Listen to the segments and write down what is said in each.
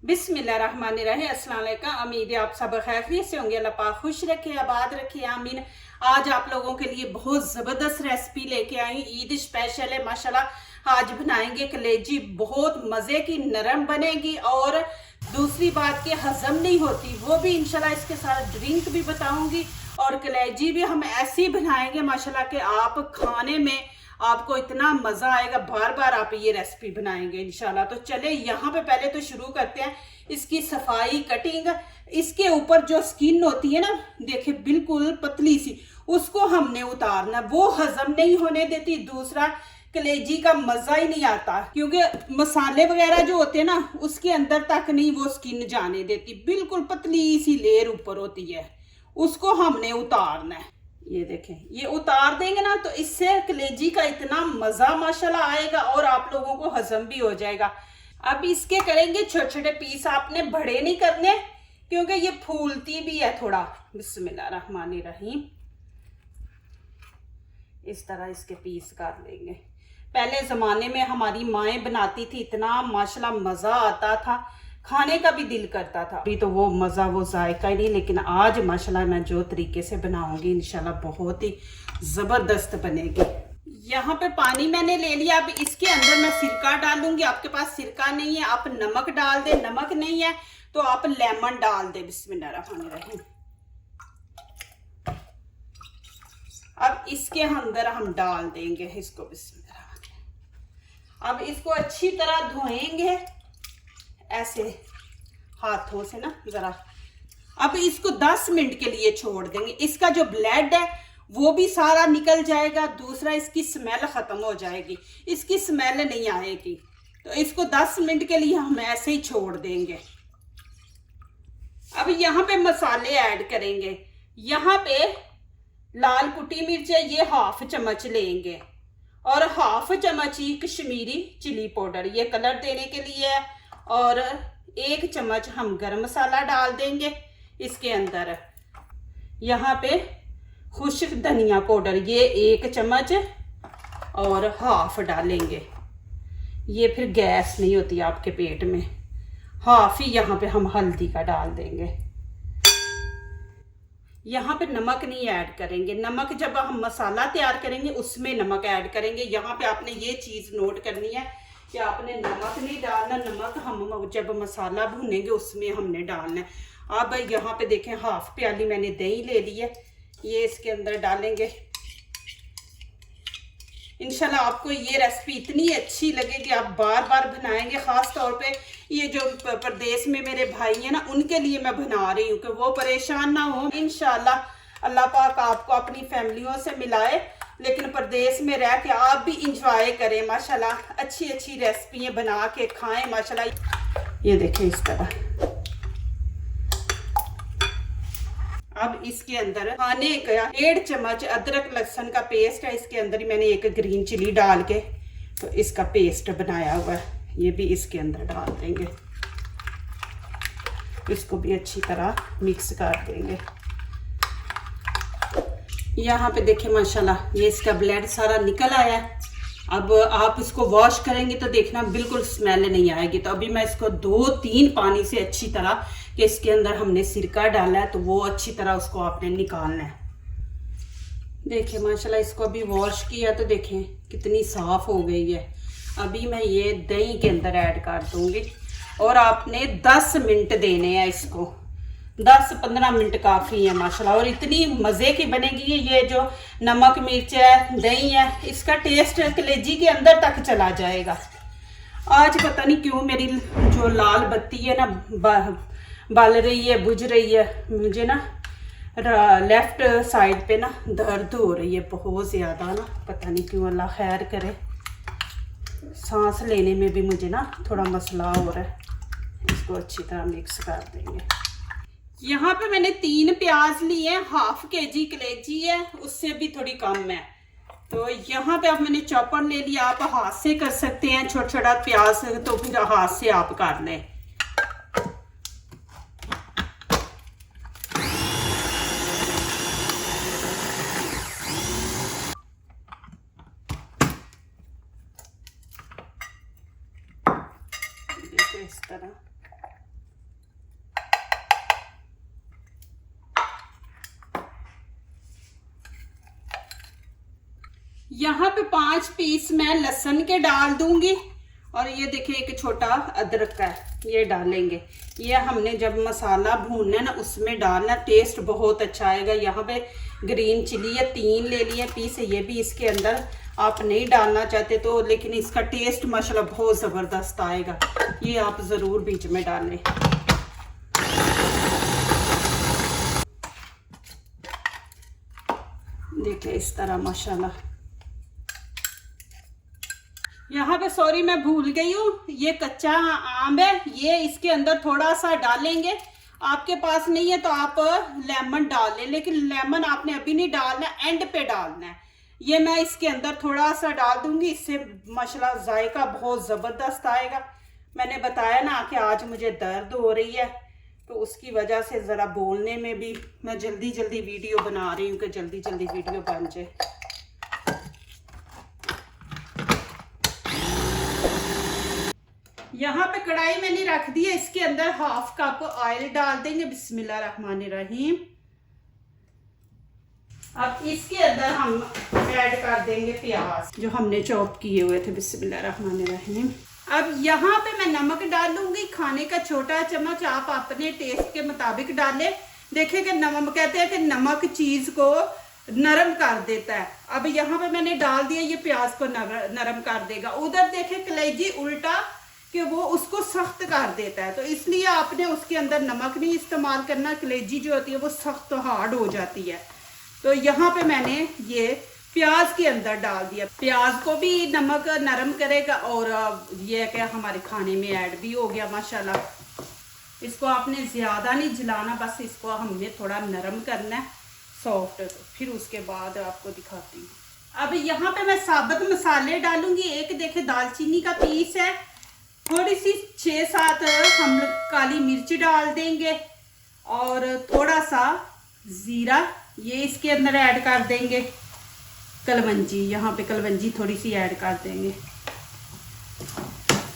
बिस्मिल्लाहिर्रहमानिर्रहीम। अस्सलाम वालेकुम। उम्मीद है आप सब खैरियत से होंगे। अल्लाह पाक खुश रखे, आबाद रखे, आमीन। आज आप लोगों के लिए बहुत ज़बरदस्त रेसिपी लेके आई, ईद स्पेशल है माशाल्लाह। आज बनाएंगे कलेजी, बहुत मज़े की, नरम बनेगी और दूसरी बात की हजम नहीं होती, वो भी इंशाल्लाह। इसके साथ ड्रिंक भी बताऊंगी और कलेजी भी हम ऐसी बनाएंगे माशाल्लाह कि आप खाने में आपको इतना मजा आएगा, बार बार आप ये रेसिपी बनाएंगे इंशाल्लाह। तो चले यहाँ पे पहले तो शुरू करते हैं इसकी सफाई, कटिंग। इसके ऊपर जो स्किन होती है ना, देखिए बिल्कुल पतली सी, उसको हमने उतारना, वो हजम नहीं होने देती। दूसरा, कलेजी का मजा ही नहीं आता क्योंकि मसाले वगैरह जो होते हैं ना, उसके अंदर तक नहीं वो स्किन जाने देती, बिल्कुल पतली सी लेयर ऊपर होती है, उसको हमने उतारना है। ये देखें, ये उतार देंगे ना तो इससे कलेजी का इतना मजा माशाल्लाह आएगा और आप लोगों को हजम भी हो जाएगा। अब इसके करेंगे छोटे छोटे पीस, आपने बड़े नहीं करने क्योंकि ये फूलती भी है थोड़ा। बिस्मिल्लाहिर्रहमानिर्रहीम। इस तरह इसके पीस कर लेंगे। पहले जमाने में हमारी माएँ बनाती थी, इतना माशाल्लाह मजा आता था, खाने का भी दिल करता था। अभी तो वो मज़ा, वो जायका ही नहीं, लेकिन आज माशाल्लाह मैं जो तरीके से बनाऊंगी इंशाल्लाह बहुत ही ज़बरदस्त बनेगी। यहाँ पे पानी मैंने ले लिया। अब इसके अंदर मैं सिरका डालूंगी। आपके पास सिरका नहीं है, आप नमक डाल दे, नमक नहीं है तो आप लेमन डाल दे। बिस्मिल्लाहिर्रहमानिर्रहीम। अब इसके अंदर हम डाल देंगे इसको। बिस्मिल्लाह। अब इसको अच्छी तरह धोएंगे ऐसे हाथों से ना जरा। अब इसको 10 मिनट के लिए छोड़ देंगे। इसका जो ब्लड है वो भी सारा निकल जाएगा। दूसरा, इसकी स्मेल खत्म हो जाएगी, इसकी स्मेल नहीं आएगी। तो इसको 10 मिनट के लिए हम ऐसे ही छोड़ देंगे। अब यहाँ पे मसाले ऐड करेंगे। यहाँ पे लाल कुटी मिर्च है, ये हाफ चम्मच लेंगे और हाफ चम्मच ही कश्मीरी चिली पाउडर, ये कलर देने के लिए है। और 1 चम्मच हम गरम मसाला डाल देंगे इसके अंदर। यहाँ पे खुश्क धनिया पाउडर, ये 1 चम्मच और हाफ डालेंगे। ये फिर गैस नहीं होती आपके पेट में। हाफ ही यहाँ पे हम हल्दी का डाल देंगे। यहाँ पे नमक नहीं ऐड करेंगे, नमक जब हम मसाला तैयार करेंगे उसमें नमक ऐड करेंगे। यहाँ पे आपने ये चीज़ नोट करनी है कि आपने नमक नहीं डालना, नमक हम जब मसाला भूनेंगे उसमें हमने डालना है। अब यहाँ पे देखें, हाफ प्याली मैंने दही ले ली है, ये इसके अंदर डालेंगे। इंशाल्लाह आपको ये रेसिपी इतनी अच्छी लगेगी, आप बार बार बनाएंगे। ख़ास तौर पे ये जो प्रदेश में मेरे भाई हैं ना, उनके लिए मैं बना रही हूँ कि वो परेशान ना हो। इंशाल्लाह अल्लाह पाक आपको अपनी फैमिलियों से मिलाए, लेकिन प्रदेश में रह के आप भी इंजॉय करें माशाल्लाह। अच्छी अच्छी रेसिपियाँ बना के खाएं माशाल्लाह। ये देखें इस तरह। अब इसके अंदर खाने का 1.5 चम्मच अदरक लहसुन का पेस्ट है। इसके अंदर ही मैंने 1 ग्रीन चिली डाल के तो इसका पेस्ट बनाया हुआ है, ये भी इसके अंदर डाल देंगे। इसको भी अच्छी तरह मिक्स कर देंगे। यहाँ पे देखें माशाल्लाह ये इसका ब्लड सारा निकल आया है। अब आप इसको वॉश करेंगे तो देखना बिल्कुल स्मेल नहीं आएगी। तो अभी मैं इसको 2-3 पानी से अच्छी तरह, कि इसके अंदर हमने सिरका डाला है तो वो अच्छी तरह उसको आपने निकालना है। देखिए माशाल्लाह इसको अभी वॉश किया तो देखें कितनी साफ हो गई है। अभी मैं ये दही के अंदर ऐड कर दूंगी और आपने 10 मिनट देने हैं इसको। 10-15 मिनट काफ़ी है माशाल्लाह। और इतनी मज़े की बनेगी ये जो नमक मिर्च है, दही है, इसका टेस्ट कलेजी के अंदर तक चला जाएगा। आज पता नहीं क्यों मेरी जो लाल बत्ती है ना बल रही है, बुझ रही है। मुझे ना लेफ्ट साइड पे ना दर्द हो रही है बहुत ज़्यादा ना, पता नहीं क्यों, अल्लाह खैर करे। सांस लेने में भी मुझे ना थोड़ा मसला हो रहा है। इसको अच्छी तरह मिक्स कर देंगे। यहाँ पे मैंने 3 प्याज लिए, हाफ केजी कलेजी है, उससे भी थोड़ी कम है। तो यहाँ पे अब मैंने चॉपर ले लिया। आप हाथ से कर सकते हैं, छोटा छोटा प्याज तो फिर हाथ से आप कर लें। इस तरह यहाँ पे 5 पीस मैं लहसुन के डाल दूंगी और ये देखिए एक छोटा अदरक का है, ये डालेंगे। ये हमने जब मसाला भूनना है ना उसमें डालना, टेस्ट बहुत अच्छा आएगा। यहाँ पे ग्रीन चिली है 3 ले लिए पीस, ये भी इसके अंदर आप नहीं डालना चाहते तो, लेकिन इसका टेस्ट माशाल्लाह बहुत ज़बरदस्त आएगा। ये आप ज़रूर बीच में डालें। देखिए इस तरह माशाल्लाह। यहाँ पे सॉरी मैं भूल गई हूँ, ये कच्चा आम है, ये इसके अंदर थोड़ा सा डालेंगे। आपके पास नहीं है तो आप लेमन डाल लें, लेकिन लेमन आपने अभी नहीं डालना, एंड पे डालना है। ये मैं इसके अंदर थोड़ा सा डाल दूंगी, इससे माशाल्लाह जायका बहुत ज़बरदस्त आएगा। मैंने बताया ना कि आज मुझे दर्द हो रही है तो उसकी वजह से ज़रा बोलने में भी मैं जल्दी जल्दी वीडियो बना रही हूँ कि जल्दी जल्दी वीडियो बन जाए। यहाँ पे कढ़ाई मैंने रख दी है, इसके अंदर 1/2 कप ऑयल डाल देंगे। बिस्मिल्लाहिर्रहमानिर्रहीम। अब इसके अंदर हम ऐड कर देंगे प्याज जो हमने चॉप किए हुए थे। बिस्मिल्लाहिर्रहमानिर्रहीम। अब यहाँ पे मैं नमक डालूंगी, खाने का छोटा चम्मच, आप अपने टेस्ट के मुताबिक डालें। देखें कि नमक, कहते हैं कि नमक चीज को नरम कर देता है। अब यहाँ पे मैंने डाल दिया, ये प्याज को नरम कर देगा। उधर देखें कलेजी उल्टा कि वो उसको सख्त कर देता है, तो इसलिए आपने उसके अंदर नमक नहीं इस्तेमाल करना। कलेजी जो होती है वो सख्त हार्ड हो जाती है। तो यहाँ पे मैंने ये प्याज के अंदर डाल दिया। प्याज को भी नमक नरम करेगा और ये क्या हमारे खाने में ऐड भी हो गया माशाल्लाह। इसको आपने ज़्यादा नहीं जलाना, बस इसको हमने थोड़ा नरम करना है, सॉफ्ट। फिर उसके बाद आपको दिखाती हूँ। अब यहाँ पे मैं साबुत मसाले डालूंगी। एक देखे दालचीनी का पीस है, थोड़ी सी 6-7 हम काली मिर्च डाल देंगे और थोड़ा सा ज़ीरा ये इसके अंदर ऐड कर देंगे। कलवंजी, यहाँ पे कलवंजी थोड़ी सी ऐड कर देंगे।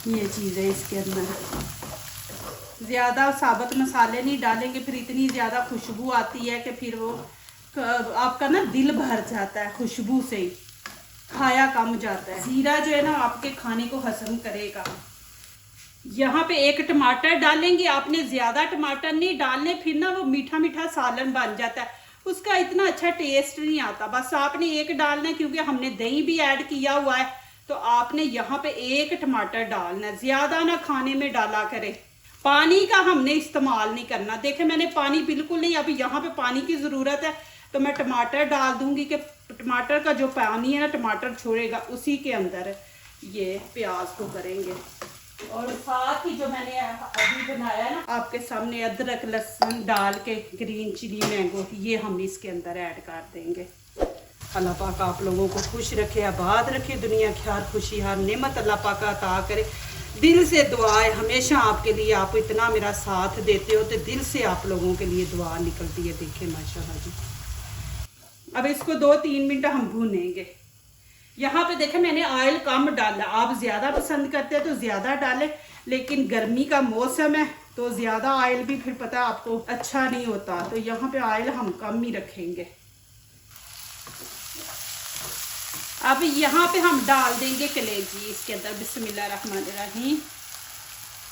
ये चीज़ है इसके अंदर। ज़्यादा साबुत मसाले नहीं डालेंगे, फिर इतनी ज़्यादा खुशबू आती है कि फिर वो आपका ना दिल भर जाता है खुशबू से ही, खाया कम जाता है। ज़ीरा जो है ना आपके खाने को हजम करेगा। यहाँ पे 1 टमाटर डालेंगे। आपने ज़्यादा टमाटर नहीं डालने, फिर ना वो मीठा मीठा सालन बन जाता है, उसका इतना अच्छा टेस्ट नहीं आता। बस आपने 1 डालना है, क्योंकि हमने दही भी ऐड किया हुआ है, तो आपने यहाँ पे 1 टमाटर डालना है। ज़्यादा ना खाने में डाला करें। पानी का हमने इस्तेमाल नहीं करना। देखें मैंने पानी बिल्कुल नहीं, अभी यहाँ पे पानी की ज़रूरत है तो मैं टमाटर डाल दूंगी कि टमाटर का जो पानी है ना टमाटर छोड़ेगा, उसी के अंदर ये प्याज को करेंगे। और साथ ही जो मैंने अभी बनाया ना आपके सामने, अदरक लहसुन डाल के ग्रीन चिली मैंगो, ये हम इसके अंदर ऐड कर देंगे। अल्लाह पाक आप लोगों को खुश रखे, आबाद रखे, दुनिया की हर खुशी हर नेमत अल्लाह पाक अता करे। दिल से दुआ है हमेशा आपके लिए, आप इतना मेरा साथ देते हो तो दिल से आप लोगों के लिए दुआ निकलती है। देखिए माशाल्लाह जी। अब इसको 2-3 मिनट हम भूनेंगे। यहाँ पे देखें मैंने ऑयल कम डाला, आप ज़्यादा पसंद करते हैं तो ज़्यादा डालें, लेकिन गर्मी का मौसम है तो ज़्यादा ऑयल भी फिर पता है आपको अच्छा नहीं होता, तो यहाँ पे ऑयल हम कम ही रखेंगे। अब यहाँ पे हम डाल देंगे कलेजी इसके अंदर। बिस्मिल्लाहिर्रहमानिर्रहीम।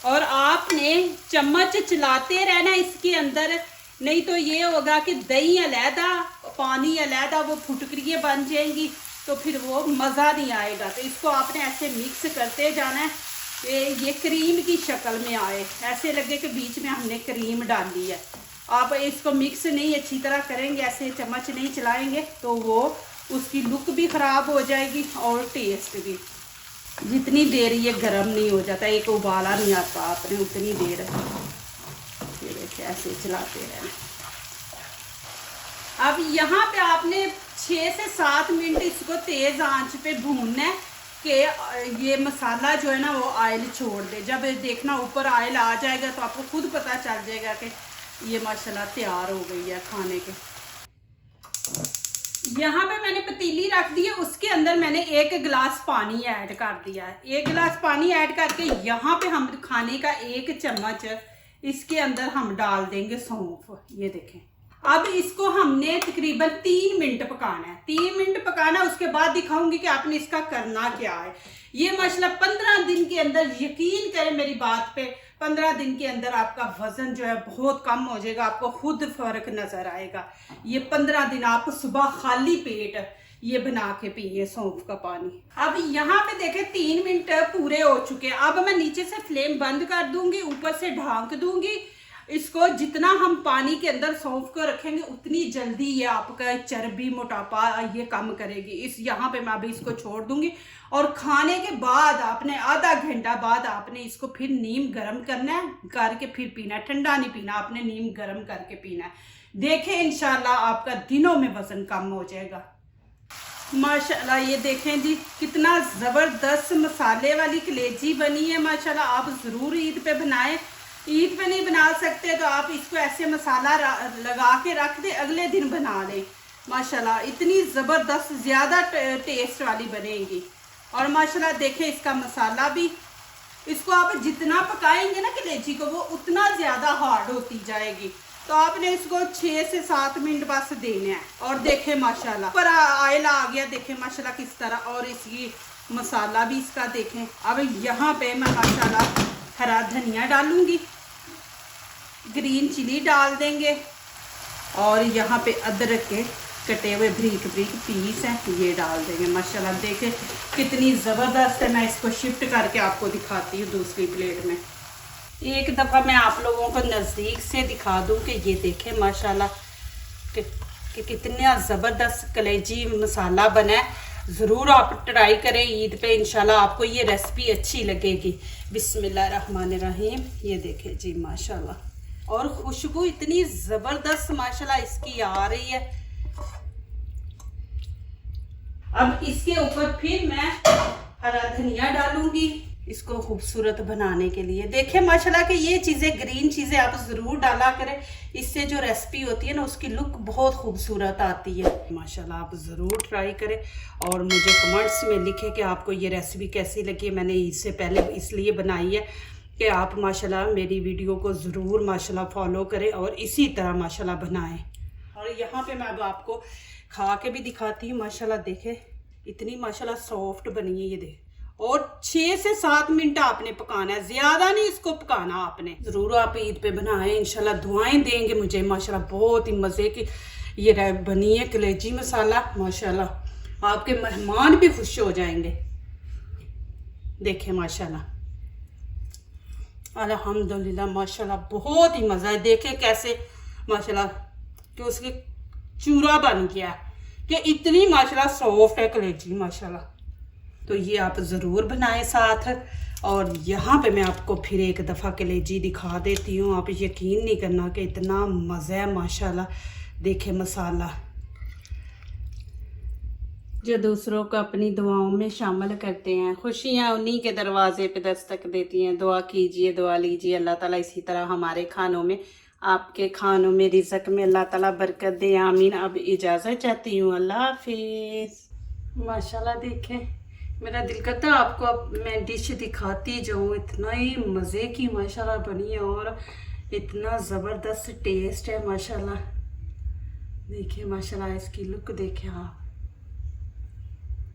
और आपने चम्मच चलाते रहना इसके अंदर, नहीं तो ये होगा कि दही अलहदा पानी अलहदा वो फुटकरियाँ बन जाएंगी, तो फिर वो मज़ा नहीं आएगा। तो इसको आपने ऐसे मिक्स करते जाना है कि ये क्रीम की शक्ल में आए, ऐसे लगे कि बीच में हमने क्रीम डाली है। आप इसको मिक्स नहीं अच्छी तरह करेंगे, ऐसे चम्मच नहीं चलाएंगे तो वो उसकी लुक भी ख़राब हो जाएगी और टेस्ट भी। जितनी देर ये गर्म नहीं हो जाता, एक उबाला नहीं आता, आपने उतनी देर ऐसे चलाते रहना। अब यहाँ पे आपने 6 से 7 मिनट इसको तेज़ आंच पे भूनना है कि ये मसाला जो है ना वो ऑयल छोड़ दे। जब देखना ऊपर ऑयल आ जाएगा तो आपको खुद पता चल जाएगा कि ये माशाल्लाह तैयार हो गई है खाने के। यहाँ पे मैंने पतीली रख दी है, उसके अंदर मैंने 1 गिलास पानी ऐड कर दिया है। 1 गिलास पानी ऐड करके यहाँ पे हम खाने का 1 चम्मच इसके अंदर हम डाल देंगे सौंफ। ये देखें अब इसको हमने तकरीबन 3 मिनट पकाना है। 3 मिनट पकाना, उसके बाद दिखाऊंगी कि आपने इसका करना क्या है। ये माशाल्लाह 15 दिन के अंदर, यकीन करें मेरी बात पे, 15 दिन के अंदर आपका वजन जो है बहुत कम हो जाएगा, आपको खुद फर्क नजर आएगा। ये 15 दिन आप सुबह खाली पेट ये बना के पिए सौंफ का पानी। अब यहाँ पे देखें 3 मिनट पूरे हो चुके हैं। अब मैं नीचे से फ्लेम बंद कर दूंगी, ऊपर से ढांक दूंगी इसको। जितना हम पानी के अंदर सौंफ को रखेंगे उतनी जल्दी ये आपका चर्बी, मोटापा ये कम करेगी। इस यहाँ पे मैं अभी इसको छोड़ दूंगी और खाने के बाद आपने आधा घंटा बाद आपने इसको फिर नीम गर्म करना है, करके फिर पीना है। ठंडा नहीं पीना, आपने नीम गर्म करके पीना है। देखें इंशाल्लाह आपका दिनों में वजन कम हो जाएगा। माशाल्लाह ये देखें जी कितना ज़बरदस्त मसाले वाली कलेजी बनी है माशाल्लाह। आप ज़रूर ईद पे बनाएं। ईद पे नहीं बना सकते तो आप इसको ऐसे मसाला लगा के रख दे, अगले दिन बना लें। माशाल्लाह इतनी ज़बरदस्त ज़्यादा टेस्ट वाली बनेगी। और माशाल्लाह देखें इसका मसाला भी, इसको आप जितना पकाएंगे ना कलेजी को वो उतना ज़्यादा हार्ड होती जाएगी। तो आपने इसको 6 से 7 मिनट बस देने हैं। और देखें माशाल्लाह पर ऑयल आ गया, देखें माशाल्लाह किस तरह। और इसकी मसाला भी इसका देखें। अब यहाँ पे मैं माशाल्लाह हरा धनिया डालूंगी, ग्रीन चिली डाल देंगे, और यहाँ पे अदरक के कटे हुए बारीक बारीक पीस हैं ये डाल देंगे। माशाल्लाह देखें कितनी ज़बरदस्त है। मैं इसको शिफ्ट करके आपको दिखाती हूँ दूसरी प्लेट में। एक दफ़ा मैं आप लोगों को नज़दीक से दिखा दूं कि ये देखें माशाल्लाह कि कितना ज़बरदस्त कलेजी मसाला बना है। ज़रूर आप ट्राई करें ईद पे, इंशाल्लाह आपको ये रेसिपी अच्छी लगेगी। बिस्मिल्लाहिर्रहमानिर्रहीम। ये देखें जी माशाल्लाह, और खुशबू इतनी ज़बरदस्त माशाल्लाह इसकी आ रही है। अब इसके ऊपर फिर मैं हरा धनिया डालूंगी इसको खूबसूरत बनाने के लिए। देखें माशाल्लाह कि ये चीज़ें, ग्रीन चीज़ें आप ज़रूर डाला करें, इससे जो रेसिपी होती है ना उसकी लुक बहुत खूबसूरत आती है। माशाल्लाह आप ज़रूर ट्राई करें और मुझे कमेंट्स में लिखें कि आपको ये रेसिपी कैसी लगी। मैंने इससे पहले इसलिए बनाई है कि आप माशाल्लाह मेरी वीडियो को ज़रूर माशाल्लाह फॉलो करें और इसी तरह माशाल्लाह बनाएं। और यहाँ पे मैं अब आपको खा के भी दिखाती हूँ। माशाल्लाह देखें इतनी माशाल्लाह सॉफ्ट बनी है ये देख। और 6 से 7 मिनट आपने पकाना है, ज्यादा नहीं इसको पकाना आपने। जरूर आप ईद पे बनाएं, इंशाल्लाह दुआएं देंगे मुझे। माशाल्लाह बहुत ही मजे की ये बनी है कलेजी मसाला। माशाल्लाह आपके मेहमान भी खुश हो जाएंगे। देखें माशाल्लाह अल्हम्दुलिल्लाह माशाल्लाह बहुत ही मजा है। देखें कैसे माशाल्लाह कि उसके चूरा बन गया कि इतनी माशाल्लाह सॉफ्ट है कलेजी माशाल्लाह। तो ये आप ज़रूर बनाएं साथ। और यहाँ पे मैं आपको फिर एक दफ़ा कलेजी दिखा देती हूँ। आप यकीन नहीं करना कि इतना मज़ा है माशाल्लाह। देखें मसाला जो दूसरों को अपनी दुआओं में शामिल करते हैं, खुशियाँ उन्हीं के दरवाजे पे दस्तक देती हैं। दुआ कीजिए, दुआ लीजिए, अल्लाह ताला इसी तरह हमारे खानों में, आपके खानों में, रिज़्क़ में अल्लाह ताला बरकत दे, आमीन। अब इजाज़त चाहती हूँ, अल्लाह हाफिज़। माशाल्लाह देखें मेरा दिल करता है आपको अब मैं डिश दिखाती जाऊँ। इतना ही मज़े की माशाल्लाह बनी है और इतना ज़बरदस्त टेस्ट है माशाल्लाह। देखिए माशाल्लाह इसकी लुक देखें आप।